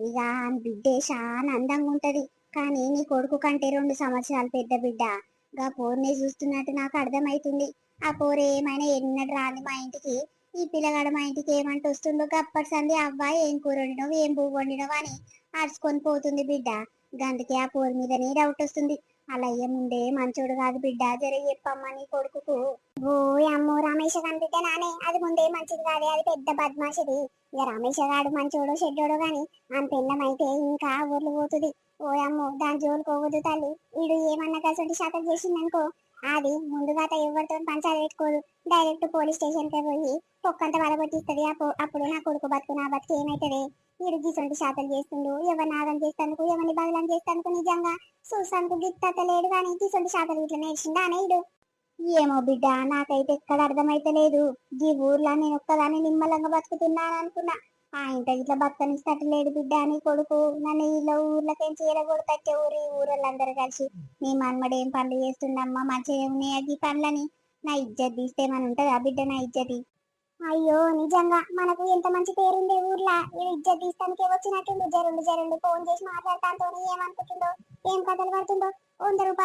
ఇక ఆమె బిడ్డే చాలా అందంగా ఉంటది. కానీ నీ కొడుకు కంటే 2 సంవత్సరాలు పెద్ద బిడ్డ. గా పోర్నే చూస్తున్నట్టు నాకు అర్థమైతుంది. ఆ పోరు ఏమైనా ఎన్నడు రాని మా ఇంటికి, ఈ పిల్లగాడు మా ఇంటికి ఏమంటూ వస్తుండో గప్పటి సంది అవ్వ ఏం కూర వండినవు ఏం పువ్వు వండినవు అని అరుచుకొని పోతుంది బిడ్డ. గందుకే ఆ పోరు మీదనే డౌట్ వస్తుంది. అలా అయ్యే ముందే మంచోడు కాదు బిడ్డ, జర చెప్పమ్మా నీ కొడుకుకు. ఓ అమ్మో, రమేష్ కనిపిద్దా నానే, అది ముందే మంచిది కాదే, అది పెద్ద బద్మాషిది. ఇక రమేష్ గాడు మంచోడో చెడ్డోడో గాని ఆమె పెళ్ళమైతే ఇంకా ఊర్లు పోతుంది. ఓ అమ్మో, దాని జోలికి పోవద్దు తల్లి. వీడు ఏమన్నా కలిసి శాతం చేసిందనుకో, అది ముందుగా ఎవరితో పంచాయతీ పెట్టుకోదు, డైరెక్ట్ పోలీస్ స్టేషన్ కి పోయి ఒక్కంత వలగొట్టిస్తుంది. అప్పుడు నా కొడుకు బతుకు నా బతుకు ఏమైతుంది? వీడు గిసొంటి శాతలు చేస్తుండు, ఎవరిని ఆగం చేస్తానుకు, ఎవరిని బదలం చేస్తానుకు, నిజంగా చూసానుకు గిట్టత లేడు కానీ గిసొంటి శాతలు ఇట్లా నేర్చిండా అనేడు. ఏమో బిడ్డ, నాకైతే ఎక్కడ అర్థమైతలేదు. ఈ ఊర్లో నేను ఒక్కదాన్ని నిమ్మలంగా బతుకుతున్నాను అనుకున్నా. ఆ ఇంట ఇట్లా బతకనిస్తట్లేడు బిడ్డ అని కొడుకు. నన్ను ఇలా ఊర్లకేంచి ఎలగొడతట్టే ఊరోళ్ళందరూ కలిసి నీ మన్మడు ఏం పనులు చేస్తుండమ్మా, మంచిగా ఉన్నాయి ఈ పనులని. నా ఇజ్జత్ తీస్తే మన ఉంటది ఆ బిడ్డ, నా ఇజ్జతి. అయ్యో నిజంగా మనకు ఎంత మంచి పేరుండే ఊర్లా, ఈ ఇజ్జత్ తీస్తానికి వచ్చినట్టుండు. జరుండు జరుండు ఫోన్ చేసి మాట్లాడతాంతో ఏమనుకుంటుండో, ఏం కథలు పడుతుండో. 100 రూపాయలు